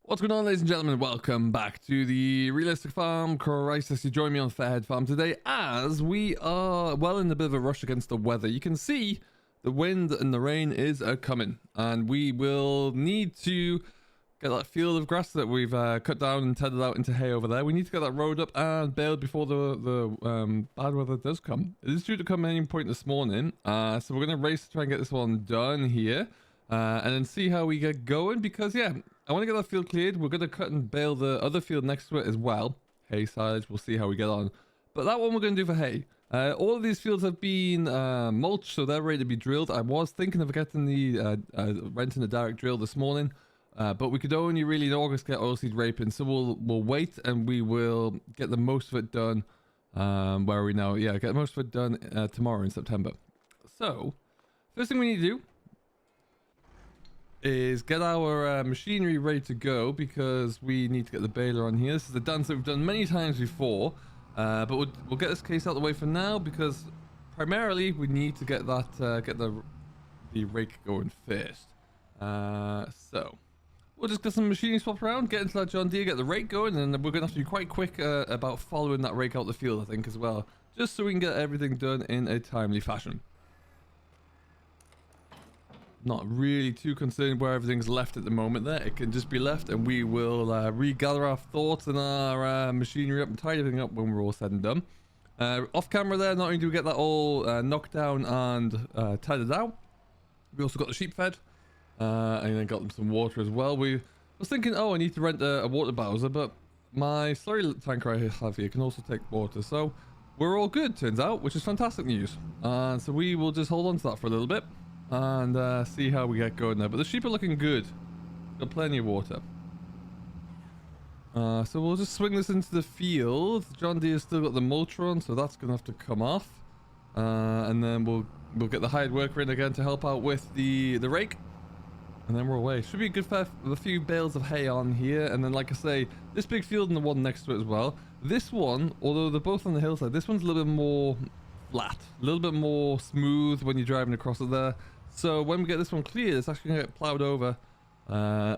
What's going on, ladies and gentlemen? Welcome back to the Realistic Farm Crisis. You join me on Fairhead Farm today as we are well in a bit of a rush against the weather. You can see the wind and the rain is coming, and we will need to get that field of grass that we've cut down and tethered out into hay over there. We need to get that road up and baled before the bad weather does come. It is due to come at any point this morning, so we're going to race to try and get this one done here and then see how we get going, because yeah, I want to get that field cleared. We're going to cut and bale the other field next to it as well. Hay silage, we'll see how we get on. But that one we're going to do for hay. All of these fields have been mulched, so they're ready to be drilled. I was thinking of getting the renting a direct drill this morning, but we could only really in August get oilseed raping, so we'll wait and we will get the most of it done. Where are we now? Yeah, get most of it done tomorrow in September. So, first thing we need to do is get our machinery ready to go, because we need to get the baler on here. This is the dance that we've done many times before, but we'll get this case out of the way for now, because primarily we need to get that get the rake going first. So we'll just get some machinery swapped around, get into that John Deere, get the rake going, and then we're gonna have to be quite quick about following that rake out the field, I think, as well, just so we can get everything done in a timely fashion. Not really too concerned where everything's left at the moment there. It can just be left, and we will regather our thoughts and our machinery up and tidy everything up when we're all said and done. Off camera there, not only do we get that all knocked down and tidied out, we also got the sheep fed, and then got them some water as well. I was thinking, oh, I need to rent a water bowser, but my slurry tanker I have here can also take water, so we're all good, turns out, which is fantastic news. So we will just hold on to that for a little bit and see how we get going there. But the sheep are looking good. Got plenty of water. So we'll just swing this into the field. John Deere's still got the mulcher on, so that's gonna have to come off. And then we'll get the hired worker in again to help out with the rake, and then we're away. Should be a good a few bales of hay on here, and then, like I say, this big field and the one next to it as well. This one, although they're both on the hillside, this one's a little bit more flat, a little bit more smooth when you're driving across it there. So when we get this one cleared, it's actually going to get plowed over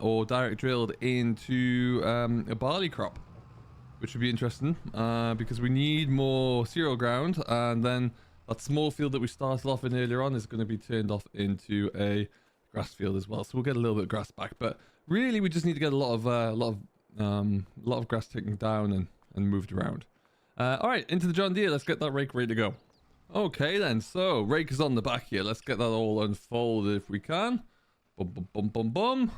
or direct drilled into a barley crop, which would be interesting because we need more cereal ground, and then that small field that we started off in earlier on is going to be turned off into a grass field as well. So we'll get a little bit of grass back, but really we just need to get a lot of grass taken down and moved around. All right, into the John Deere. Let's get that rake ready to go. Okay then, so rake is on the back here. Let's get that all unfolded if we can. Boom, boom, boom, boom, boom.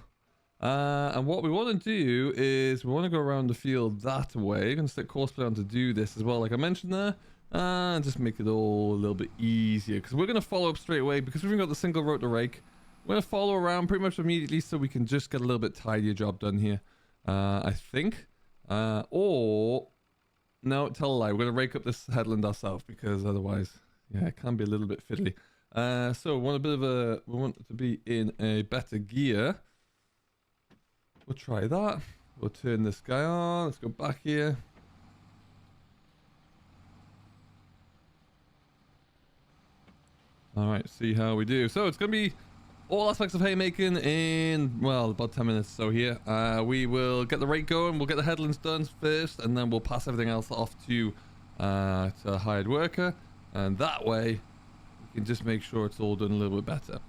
And what we want to do is we want to go around the field that way. I'm going to stick Corsair on to do this as well, like I mentioned there. And just make it all a little bit easier, because we're going to follow up straight away, because we've got the single rotor rake. We're going to follow around pretty much immediately, so we can just get a little bit tidier job done here, I think. Or... no, tell a lie. We're going to rake up this headland ourselves, because otherwise, yeah, it can be a little bit fiddly. So we want it to be in a better gear. We'll try that. We'll turn this guy on. Let's go back here. All right, see how we do. So it's going to be all aspects of haymaking in, well, about 10 minutes or so here. We will get the rake going, we'll get the headlands done first, and then we'll pass everything else off to a hired worker, and that way we can just make sure it's all done a little bit better.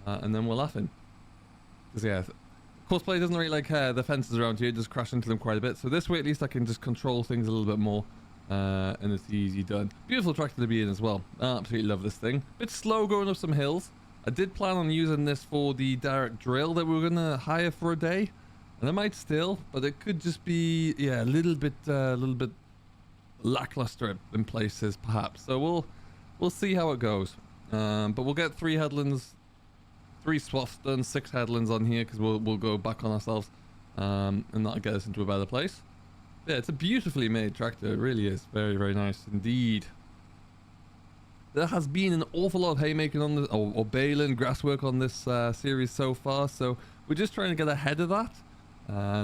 And then we're laughing. Because yeah, cosplay doesn't really like the fences around here, just crash into them quite a bit, so this way at least I can just control things a little bit more, and it's easy done. Beautiful tractor to be in as well. I absolutely love this thing. Bit slow going up some hills. I did plan on using this for the direct drill that we were going to hire for a day, and I might still, but it could just be, yeah, a little bit lackluster in places perhaps. So we'll see how it goes. But we'll get 3 headlands, 3 swaths done, 6 headlands on here, because we'll go back on ourselves, and that'll get us into a better place. Yeah, it's a beautifully made tractor. It really is. Very, very nice indeed. There has been an awful lot of haymaking on the, or baling, grass work on this series so far, so we're just trying to get ahead of that.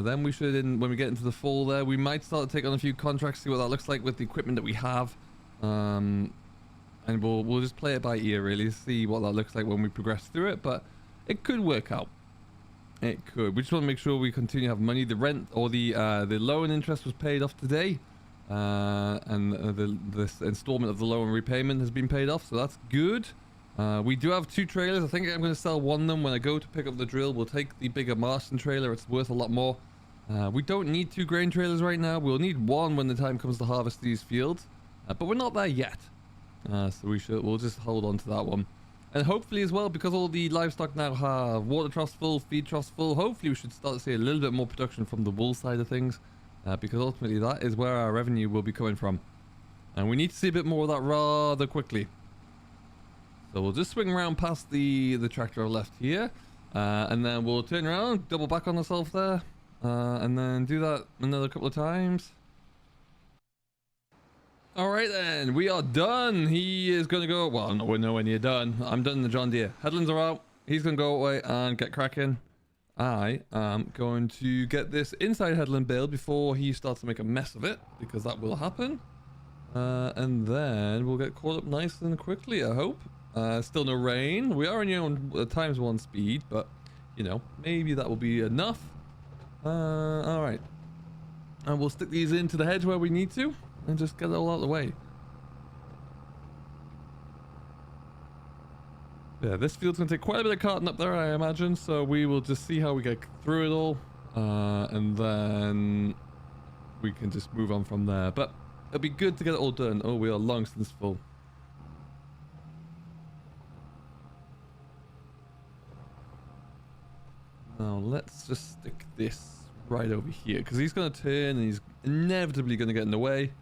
Then we should, when we get into the fall there, we might start to take on a few contracts, see what that looks like with the equipment that we have. And we'll just play it by ear, really, see what that looks like when we progress through it, but it could work out. It could. We just want to make sure we continue to have money. The rent or the loan interest was paid off today. And this installment of the loan repayment has been paid off, so that's good. We do have 2 trailers. I think I'm going to sell one of them when I go to pick up the drill. We'll take the bigger Marston trailer. It's worth a lot more. We don't need 2 grain trailers right now. We'll need one when the time comes to harvest these fields, but we're not there yet. So we'll just hold on to that one. And hopefully as well, because all the livestock now have water troughs full, feed troughs full, hopefully we should start to see a little bit more production from the wool side of things, because ultimately that is where our revenue will be coming from. And we need to see a bit more of that rather quickly. So we'll just swing around past the tractor left here, and then we'll turn around, double back on ourselves there, and then do that another couple of times. Alright then, we are done. He is going to go, well, no, we're nowhere near done. I'm done in the John Deere. Headlands are out. He's going to go away and get cracking. I am going to get this inside headland bale before he starts to make a mess of it, because that will happen. And then we'll get caught up nice and quickly, I hope. Still no rain. We are only on ×1 speed, but, you know, maybe that will be enough. Alright. And we'll stick these into the hedge where we need to. And just get it all out of the way. Yeah, this field's going to take quite a bit of carting up there, I imagine. So we will just see how we get through it all. And then we can just move on from there. But it'll be good to get it all done. Oh, we are long since full. Now let's just stick this right over here. Because he's going to turn and he's inevitably going to get in the way.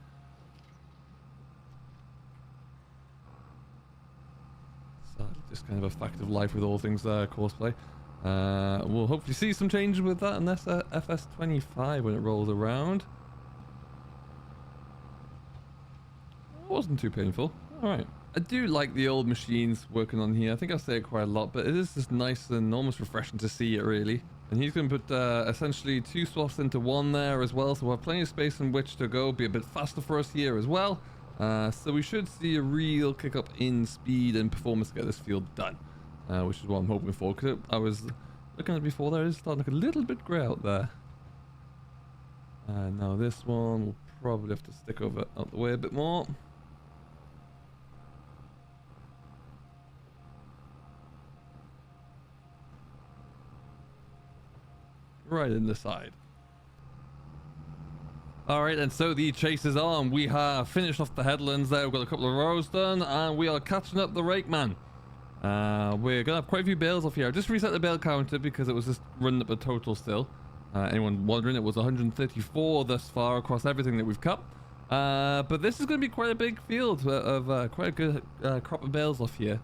Just kind of a fact of life with all things courseplay. We'll hopefully see some changes with that, and that's FS25 when it rolls around. It wasn't too painful. Alright. I do like the old machines working on here. I think I say it quite a lot, but it is just nice and almost refreshing to see it, really. And he's going to put essentially 2 swaths into one there as well, so we'll have plenty of space in which to go. Be a bit faster for us here as well. So we should see a real kick up in speed and performance to get this field done, which is what I'm hoping for, because I was looking at it before there, it's starting to look a little bit grey out there. Now this one will probably have to stick over out the way a bit more. Right in the side. Alright, and so the chase is on. We have finished off the headlands there. We've got a couple of rows done, and we are catching up the rake man. We're going to have quite a few bales off here. I just reset the bale counter because it was just running up a total still. Anyone wondering, it was 134 thus far across everything that we've cut. But this is going to be quite a big field of quite a good crop of bales off here.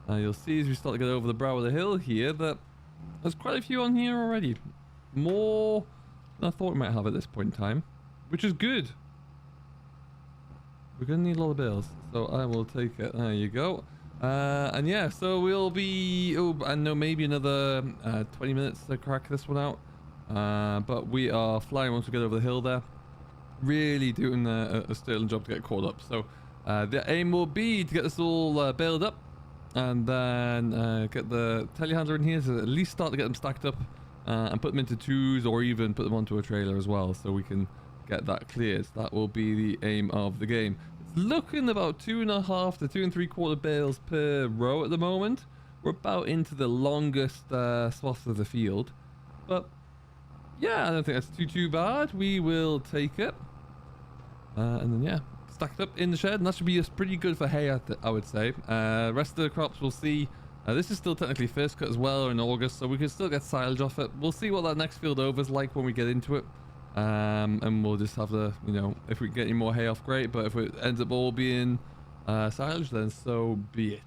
You'll see as we start to get over the brow of the hill here that there's quite a few on here already. More than I thought we might have at this point in time. Which is good. We're going to need a lot of bales. So I will take it. There you go. And yeah, so we'll be... Oh, I know maybe another 20 minutes to crack this one out. But we are flying once we get over the hill there. Really doing a sterling job to get caught up. So the aim will be to get this all baled up. And then get the telehandler in here to at least start to get them stacked up. And put them into 2s or even put them onto a trailer as well. So we can... get that cleared. That will be the aim of the game. It's looking about 2.5 to 2 3/4 bales per row at the moment. We're about into the longest swath of the field, but yeah, I don't think that's too bad. We will take it, and then yeah, stacked up in the shed, and that should be pretty good for hay, I would say. Rest of the crops we'll see. This is still technically first cut as well in August, so we can still get silage off it. We'll see what that next field over is like when we get into it. And we'll just have the, you know, if we can get any more hay off, great, but if it ends up all being silage, then so be it.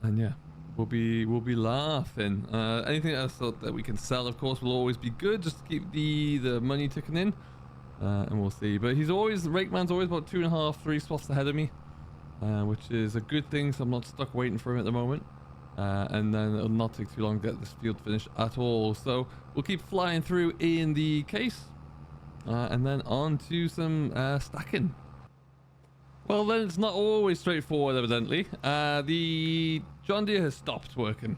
And yeah, we'll be laughing. Anything else that we can sell, of course, will always be good, just to keep the money ticking in. And we'll see. But he's always, the rake man's always about 2.5, 3 swaths ahead of me, which is a good thing, so I'm not stuck waiting for him at the moment. And then it'll not take too long to get this field finished at all. So we'll keep flying through in the case, and then on to some stacking. Well, then it's not always straightforward, evidently. The John Deere has stopped working.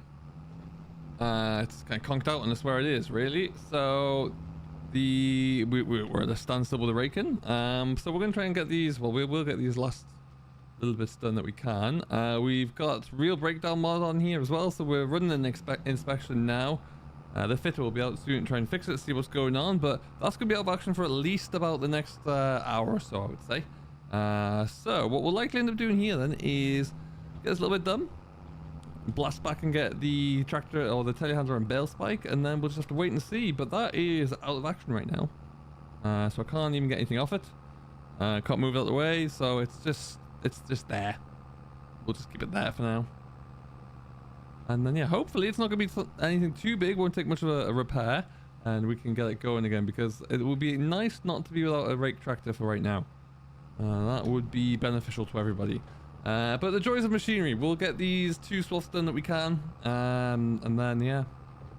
It's kind of conked out, and that's where it is, really. So we're at a standstill with the Raking. So we're gonna try and get these. Well, we will get these last little bits done that we can. We've got real breakdown mod on here as well, so we're running an inspection now. The fitter will be out soon and try and fix it, see what's going on, but that's going to be out of action for at least about the next hour or so, I would say. So what we'll likely end up doing here then is get this a little bit done, blast back and get the tractor or the telehandler and bale spike, and then we'll just have to wait and see. But that is out of action right now, so I can't even get anything off it. Can't move it out of the way, so it's just there. We'll just keep it there for now. And then, yeah, hopefully it's not going to be anything too big. Won't take much of a repair. And we can get it going again, because it would be nice not to be without a rake tractor for right now. That would be beneficial to everybody. But the joys of machinery. We'll get these 2 swaths done that we can. And then, yeah,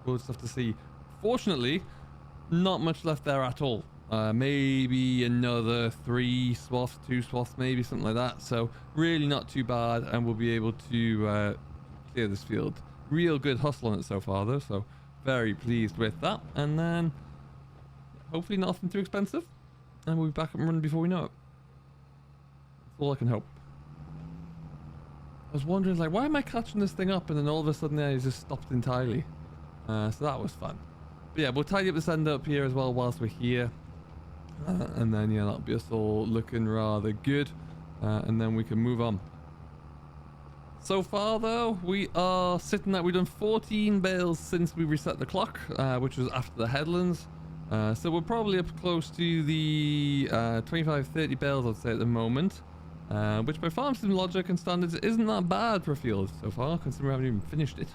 we'll just have to see. Fortunately, not much left there at all. Maybe another 3 swaths, 2 swaths, maybe something like that. So really not too bad, and we'll be able to clear this field. Real good hustle on it so far, though. So very pleased with that. And then hopefully nothing too expensive, and we'll be back up and running before we know it. That's all I can hope. I was wondering, like, why am I catching this thing up, and then all of a sudden it just stopped entirely. So that was fun. But yeah, we'll tidy up this end up here as well whilst we're here. And then, yeah, that'll be us all looking rather good. And then we can move on. So far, though, we are sitting at, we've done 14 bales since we reset the clock, which was after the headlands. So we're probably up close to the 25-30 bales, I'd say, at the moment. Which by farm sim logic and standards isn't that bad for a field so far, considering we haven't even finished it.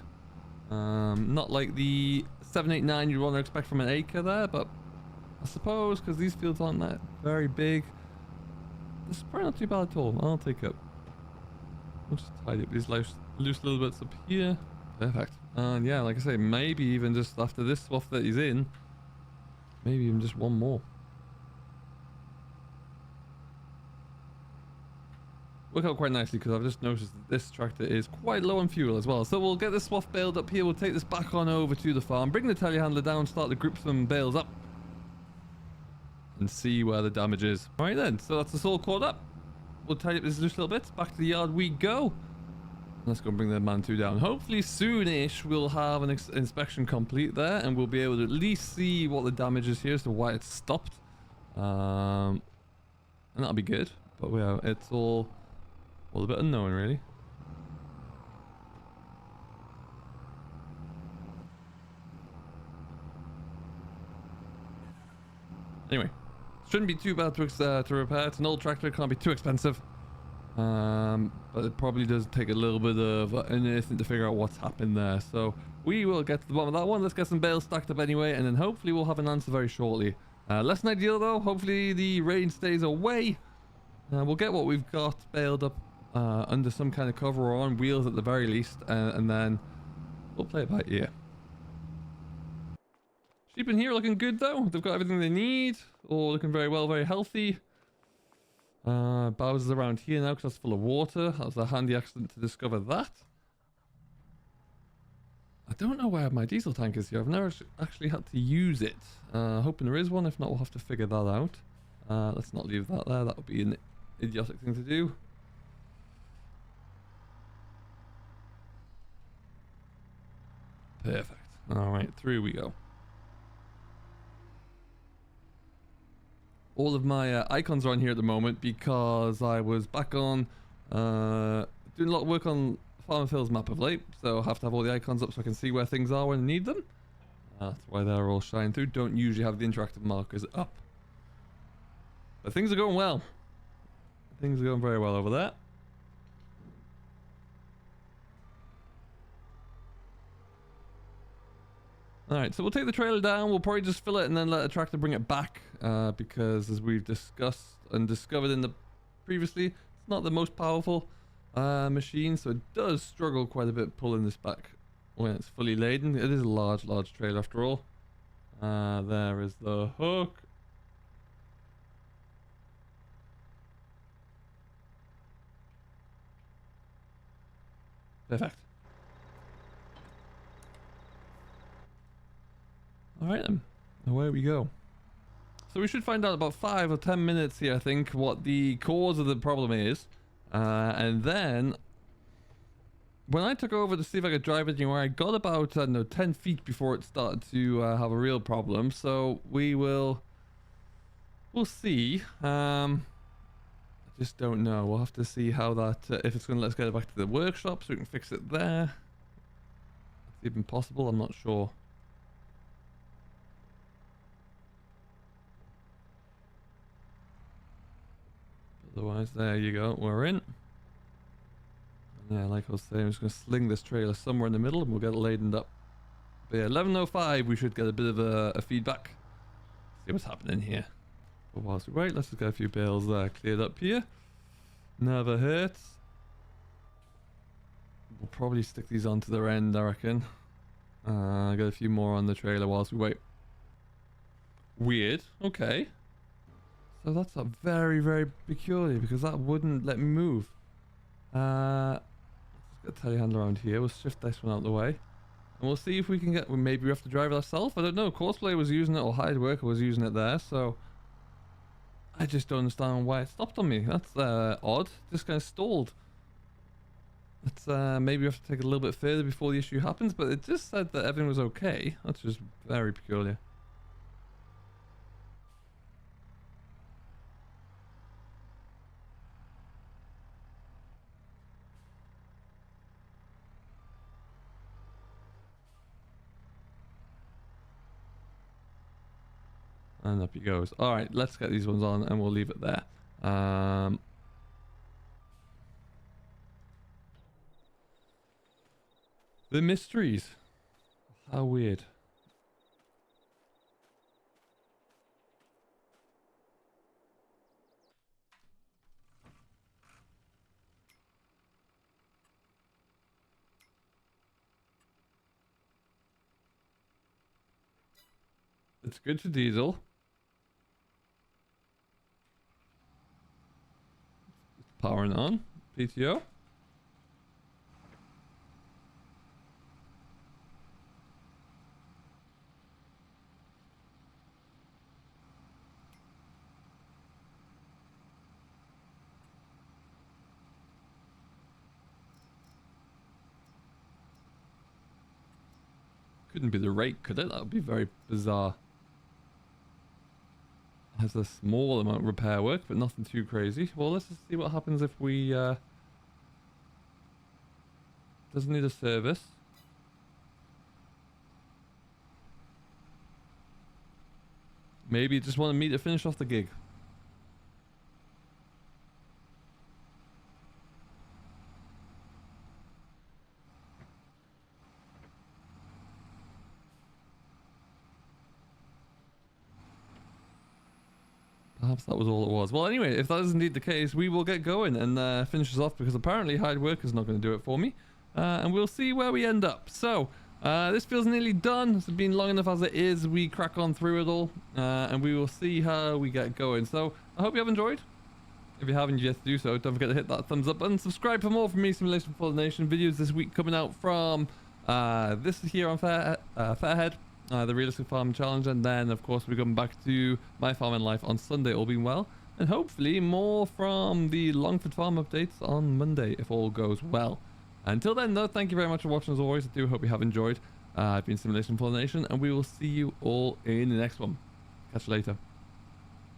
Not like the 789 you'd want to expect from an acre there, but I suppose because these fields aren't that very big, it's probably not too bad at all. I'll take it. We'll just tidy up these loose little bits up here. Perfect. And yeah, like I say, maybe even just after this swath that he's in, maybe even just one more. Work out quite nicely, because I've just noticed that this tractor is quite low on fuel as well. So we'll get this swath baled up here. We'll take this back on over to the farm, bring the telehandler down, start to group some bales up, and see where the damage is. Alright then, so that's us all caught up. We'll tidy up this loose little bit. Back to the yard we go. Let's go and bring the man 2 down. Hopefully soonish we'll have an inspection complete there, and we'll be able to at least see what the damage is here as to why it's stopped. And that'll be good. But yeah, it's all a bit unknown, really. Anyway, shouldn't be too bad to repair. It's an old tractor, it can't be too expensive. But it probably does take a little bit of unearthing to figure out what's happened there. So we will get to the bottom of that one. Let's get some bales stacked up anyway, and then hopefully we'll have an answer very shortly. Less than ideal though. Hopefully the rain stays away. We'll get what we've got baled up under some kind of cover or on wheels at the very least, and then we'll play it by ear. Sheep in here looking good though. They've got everything they need, all looking very well, very healthy. Bowser's around here now because that's full of water. That was a handy accident to discover that. I don't know where my diesel tank is here. I've never actually had to use it. Hoping there is one. If not, we'll have to figure that out. Let's not leave that there. That would be an idiotic thing to do. Perfect. Alright, through we go. All of my icons are on here at the moment because I was back on doing a lot of work on Farm and Phil's map of late, so I have to have all the icons up so I can see where things are when I need them. That's why they're all shining through. Don't usually have the interactive markers up. But things are going well. Things are going very well over there. Alright, so we'll take the trailer down. We'll probably just fill it and then let the tractor bring it back. Because as we've discussed and discovered in the previously, it's not the most powerful machine. So it does struggle quite a bit pulling this back when it's fully laden. It is a large trailer after all. There is the hook. Perfect. All right then, away we go. So we should find out about 5 or 10 minutes here, I think, what the cause of the problem is. And then, when I took over to see if I could drive it anywhere, I got about, I don't know, 10 feet before it started to have a real problem. So we'll see. I just don't know. We'll have to see how that, if it's going to let us get it back to the workshop so we can fix it there. It's even possible, I'm not sure. Otherwise, there you go, we're in. Yeah, like I was saying, I'm just going to sling this trailer somewhere in the middle and we'll get it ladened up. But yeah, 11:05, we should get a bit of a feedback. See what's happening here. But whilst we wait, let's just get a few bales cleared up here. Never hurts. We'll probably stick these onto their end, I reckon. Get a few more on the trailer whilst we wait. Weird, okay. So that's a very, very peculiar because that wouldn't let me move. Let's get a telehandler around here. We'll shift this one out of the way. And we'll see if we can get... Maybe we have to drive it ourselves. I don't know. Corsair was using it or Hired Worker was using it there. So I just don't understand why it stopped on me. That's odd. Just kind of stalled. It's maybe we have to take it a little bit further before the issue happens. But it just said that everything was okay. That's just very peculiar. And up he goes. All right, let's get these ones on and we'll leave it there. The mysteries. How weird. It's good for diesel. Powering on. PTO. Couldn't be the rake, could it? That would be very bizarre. Has a small amount of repair work, but nothing too crazy. Well, let's just see what happens if we doesn't need a service. Maybe you just wanted me to finish off the gig. Perhaps that was all it was. Well, anyway, if that is indeed the case, we will get going and finish this off because apparently Hired Work is not going to do it for me. And we'll see where we end up. So, this feels nearly done. It's been long enough as it is. We crack on through it all and we will see how we get going. So, I hope you have enjoyed. If you haven't yet to do so, don't forget to hit that thumbs up button. Subscribe for more from me, Simulation for the Nation videos this week coming out from this is here on Fairhead. The Realistic Farm Challenge, and then of course we're going back to my farming life on Sunday, all being well, and hopefully more from the Longford Farm updates on Monday if all goes well. Until then though, thank you very much for watching as always. I do hope you have enjoyed. I've been Simulation for the Nation, and we will see you all in the next one. Catch you later.